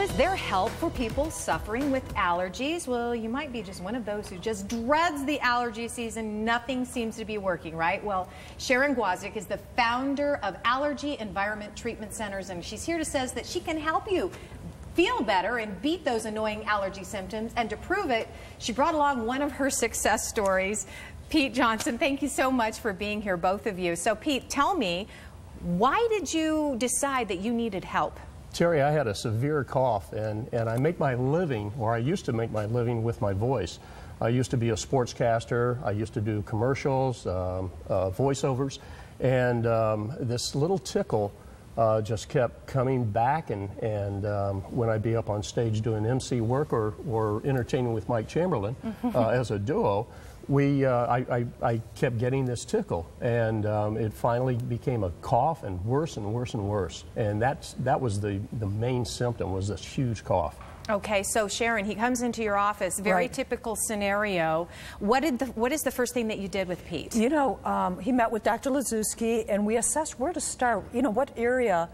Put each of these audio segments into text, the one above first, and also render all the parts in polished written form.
is there help for people suffering with allergies? Well, you might be just one of those who just dreads the allergy season. Nothing seems to be working, right? Well, Sharon Gwozdzik is the founder of Allergy Environment Treatment Centers, and she's here to say that she can help you feel better and beat those annoying allergy symptoms. And to prove it, she brought along one of her success stories. Pete Johnson, thank you so much for being here, both of you. So Pete, tell me, why did you decide that you needed help? Terry, I had a severe cough, and I make my living, or I used to make my living, with my voice. I used to be a sportscaster. I used to do commercials, voiceovers, and this little tickle just kept coming back, and when I'd be up on stage doing MC work or entertaining with Mike Chamberlain as a duo, I kept getting this tickle, and it finally became a cough, and worse and worse and worse. And that was the main symptom, was this huge cough. Okay, so Sharon, he comes into your office, very typical scenario. What is the first thing that you did with Pete? You know, he met with Dr. Lazewski, and we assessed where to start. You know, what area,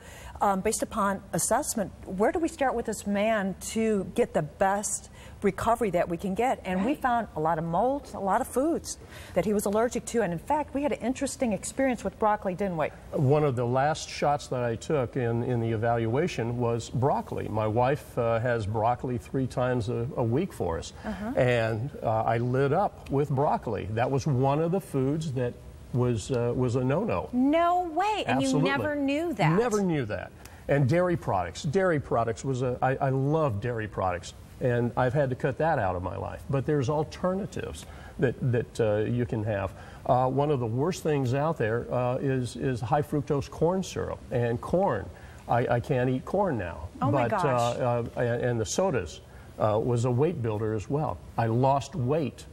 based upon assessment, where do we start with this man to get the best recovery that we can get? And we found a lot of molds, a lot of foods that he was allergic to. And in fact, we had an interesting experience with broccoli, didn't we? One of the last shots that I took in the evaluation was broccoli. My wife has broccoli 3 times a week for us. And I lit up with broccoli. That was one of the foods that was a no-no. No way. And Absolutely. You never knew that? Never knew that. And dairy products. Dairy products was I love dairy products. And I've had to cut that out of my life. But there's alternatives that you can have. One of the worst things out there is high fructose corn syrup. And corn, I can't eat corn now. Oh my gosh. And the sodas was a weight builder as well. I lost weight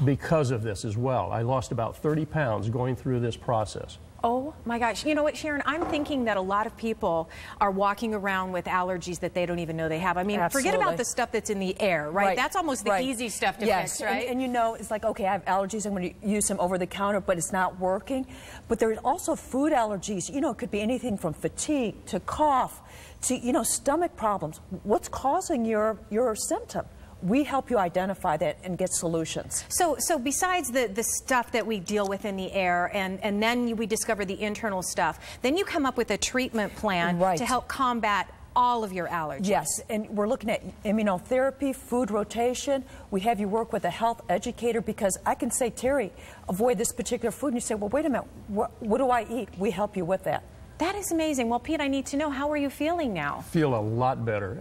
because of this as well. I lost about 30 pounds going through this process. Oh my gosh. You know what, Sharon, I'm thinking that a lot of people are walking around with allergies that they don't even know they have. I mean, forget about the stuff that's in the air, right? That's almost the easy stuff to fix, right? And you know, it's like, okay, I have allergies, I'm going to use some over the counter, but it's not working. But there's also food allergies. You know, it could be anything from fatigue to cough to, you know, stomach problems. What's causing your symptom? We help you identify that and get solutions. So besides the stuff that we deal with in the air, and then we discover the internal stuff, then you come up with a treatment plan to help combat all of your allergies. Yes, and we're looking at immunotherapy, food rotation. We have you work with a health educator, because I can say, Terry, avoid this particular food, and you say, well, wait a minute, what do I eat? We help you with that. That is amazing. Well, Pete, I need to know, how are you feeling now? Feel a lot better.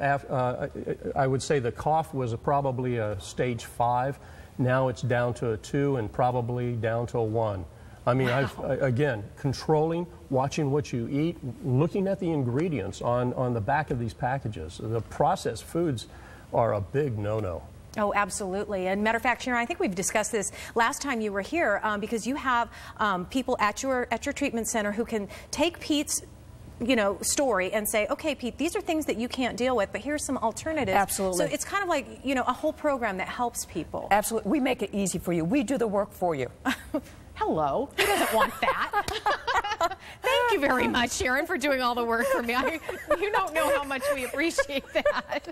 I would say the cough was probably a stage 5. Now it's down to a 2 and probably down to a 1. I mean, again, controlling, watching what you eat, looking at the ingredients on the back of these packages. The processed foods are a big no-no. Oh, absolutely. And matter of fact, Sharon, I think we've discussed this last time you were here, because you have people at your treatment center who can take Pete's story and say, okay, Pete, these are things that you can't deal with, but here's some alternatives. Absolutely. So it's kind of like, a whole program that helps people. Absolutely. We make it easy for you. We do the work for you. Hello. Who doesn't want that? Thank you very much, Sharon, for doing all the work for me. You don't know how much we appreciate that.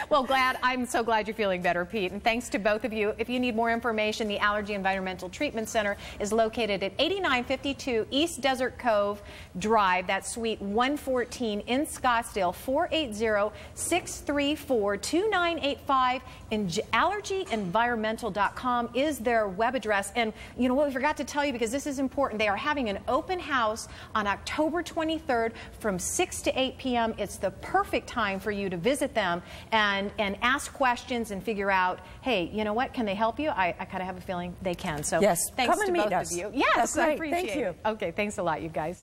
Well, I'm so glad you're feeling better, Pete. And thanks to both of you. If you need more information, the Allergy Environmental Treatment Center is located at 8952 East Desert Cove Drive. That's Suite 114 in Scottsdale. 480-634-2985. And allergyenvironmental.com is their web address. And you know what we forgot to tell you, because this is important, they are having an open house on October 23rd from 6 to 8 p.m. It's the perfect time for you to visit them and ask questions and figure out, hey, you know what, can they help you? I kind of have a feeling they can. So yes, thanks come and to meet both us. of you. Yes, I appreciate Thank you. it. Okay, thanks a lot, you guys.